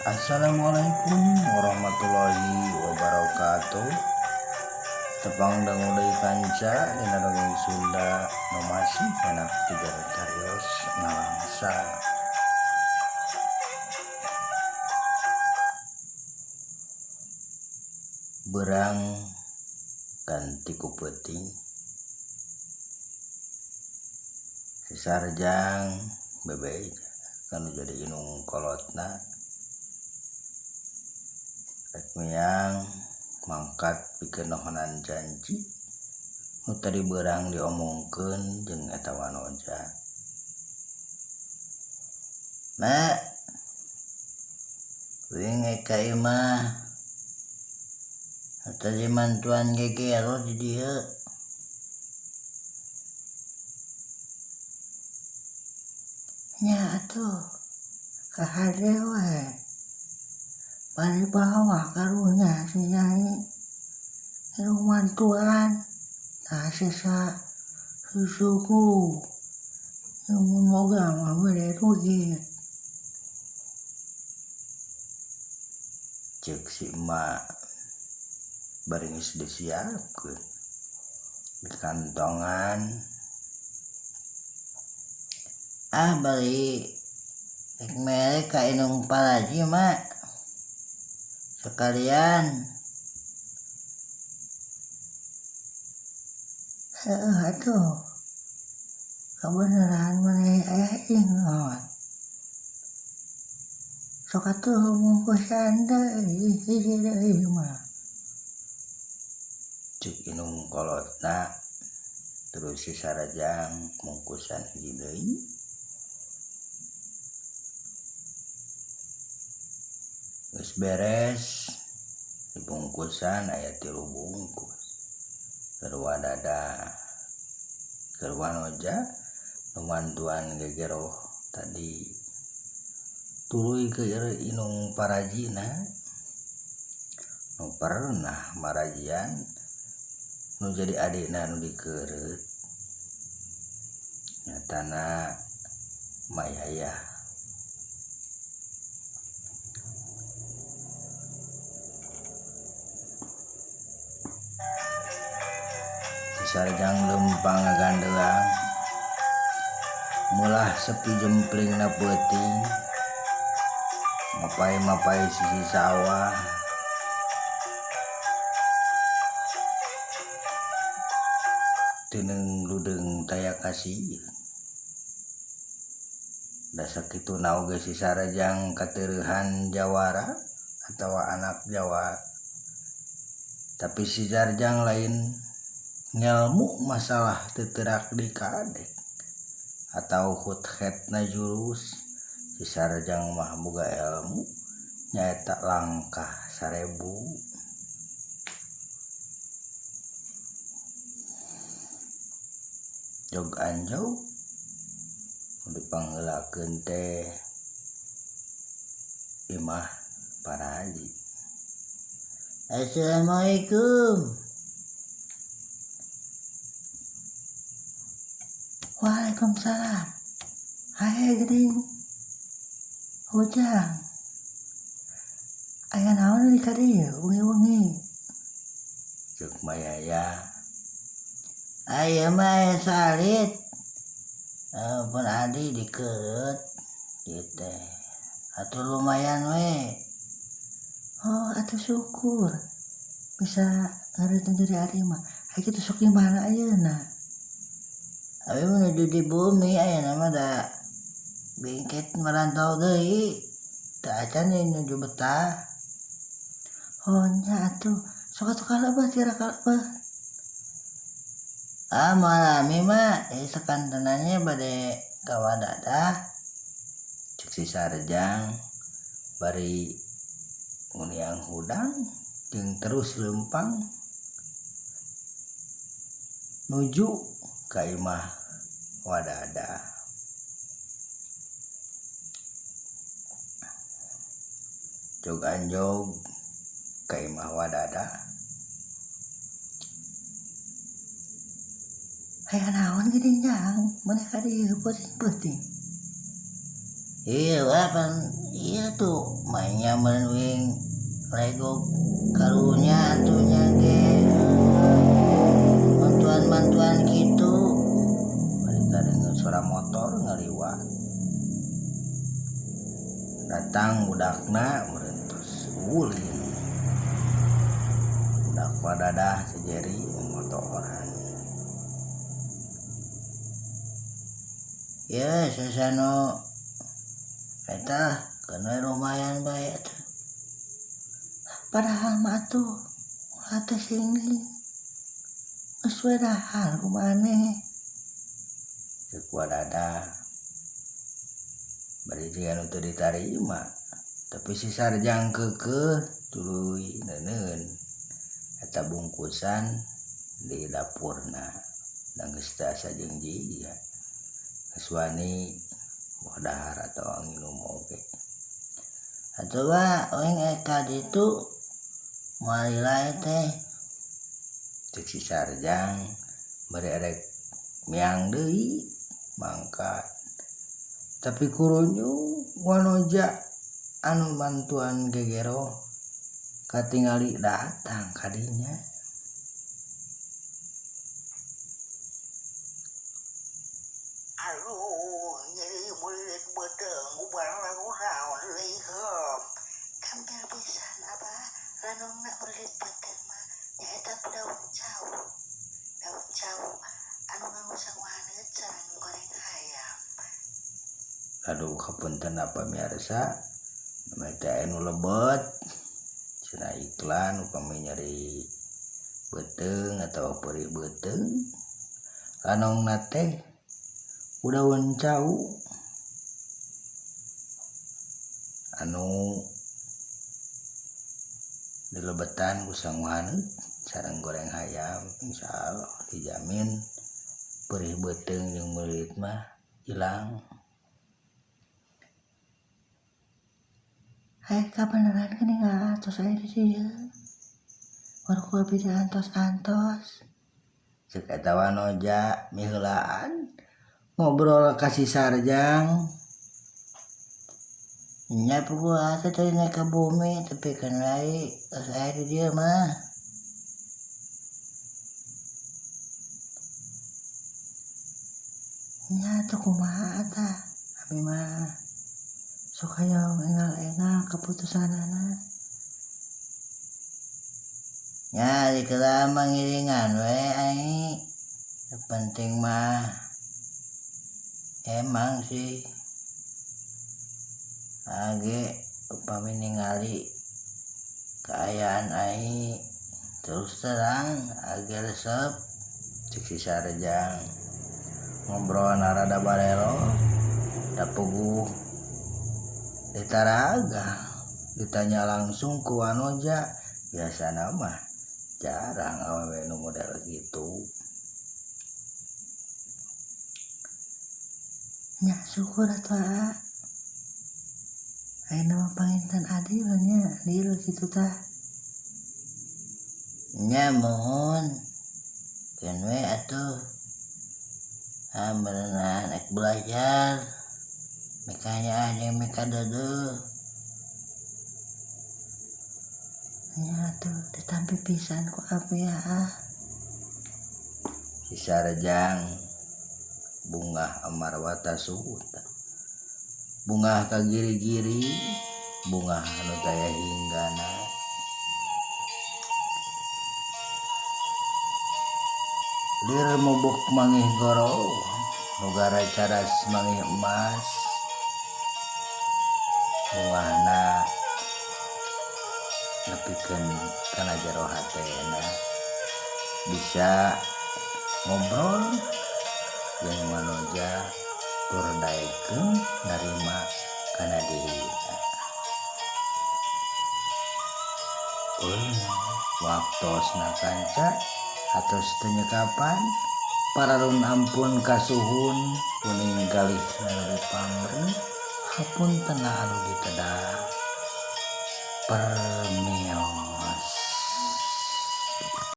Assalamualaikum warahmatullahi wabarakatuh. Tepang dangulai kanca dina dongeng Sunda nu masih enak dijalan carios nalangsa. Berang ganti ku peuting sisarjang bebei kanu jadi inung kolotna rek meang mangkat pikeun nohonan janji nu tadi beurang diomongkeun jeung eta wanoja. Mak, winge ka imah tadi mantuan gegero di dieu. Nya atuh kahade we bari bawa karunya si Nyai irung mantuan tah sisa susuku mun moga mah beure duit Cek si emak bari geus disiapkeun di kantongan. Bari rek mere ka inung Paraji mak sekalian. Heuh atuh kabeneran maneh aya ingot sok atuh mungkusan deui hiji deui mah Cek inung kolotna terus si sarajang mungkusan hiji deui. Geus beres dibungkusan aya 3 bungkus keur wadada keur wanoja nu mantuan gegero tadi tuluy keur inung Parajina nu pernah marajian nu jadi adina nu dikeureut nyatana mayaya. Sarjang lempang ngagandelang mulah sepi jemplingna peuting mapai-mapai sisi sawah tineng ludeng taya kasih da sakitu naoge si sarjang kateurehan jawara atawa anak Jawa, tapi si sarjang lain ngelmu masalah teuterak di kadek atau huthetna jurus. Si sarjang mah boga ilmu nyaeta langkah 1000. Jog anjau dipanggelakeun teh imah Paraji. Assalamualaikum. Waalaikumsalam. Hai geuning Ujang. Aya naon di ka dieu wengi-wengi? Cek mayaya. Aya mah salit. Pun adi dikeureut ieu teh. Atuh lumayan we. Oh, atuh syukur. Bisa ngareutkeun diri ari mah. Ai kitu sok di mana ayeuna? Abi menuju di bumi ayeuna mah da bingket merantau deui. Teu acan menuju betah. Oh nya atuh sok atuh kalebeh tira kalebeh. Malami mah sakantenannya bade ka wadada. Cek si sarjang bari nguniang hudang jeung terus lempang nuju ka imah wadada. Jog anjog ka imah wadada. Aya naon geuning Jang? Maneh ka dieu peuting-peuting. Iya, pan iya tuh mainnya menuing Lego karunya atunya ge mantuan-mantuan gitu mereka dengan suara motor ngaliwat datang budakna merentos ulin budak wadadah sejeri motoran ya sesano eta kena lumayan baik tuh Padahal mah tuh ulah teh sini geus we dahar kumaneh. ceuk wadada bari jiga nu teu ditarima tapi si sarjang keukeuh tuluy neuneun eta bungkusan di dapurna da geus teu asa jeung jiga geus wani moh dahar atau nginum oge atuh oeng eka ditu moal lae teh ceuk si sarjang bari erek miang deui mangkat tapi kurunyu wanoja anu mantuan gegero katingali datang kadinya aduh jadi murid bedeng ubarang lagu naon deui heup kambil pisan abah ranongna murid bedeng mah nyaeta daun cau anu ngangusang wahaneut sareng goreng hayam. aduh kapunten apa miarsa namanya anu lebet cenah iklan upami nyari beuteung atau peri beuteung lanongna teh daun cau anu dilebetan ku sanguhaneut sareng goreng hayam insyaallah dijamin perih beuteung jeung meulit mah ilang. Hai kabeneran geuning atos aya di dieu. Warkul bida antos-antos. Ceuk eta wanoja miheulaan ngobrol ka si sarjang nya pugua teh tadi naik ke bumi tapi kan lain tos aya di dieu mah Nya tuh kumaha tah abi mah sok hayang engal-engal keputusanana. nya dikeula mangiringan we ai penting mah emang sih age upami ningali keayaan ai terus terang age resep ceuk si sarjang ngobrol narada barelo da puguh ditaraga ditanya langsung ku wanoja biasana mah jarang awewe nu model gitu. Nya syukur atuh ayeuna mah panginten adil nya adil kitu tah. Nya mohon keun we atuh berenang ek belajar mekanya jeung meka deudeuh Nya tuh ditampi pisan ku abi ya si sarjang bungah amarwata suta bungah kagiri-giri bungah anu daya hinggana lir mubuk mangih goro nugara caras mangih emas bungahna nepikeun kana jero hatena bisa ngobrol jeung wanoja tur daekeun narima kana dirina. Waktosna kanca atos teu nyekapan pararun ampun kasuhun kuning galih nanu pamri hapunten anu ditedah permios.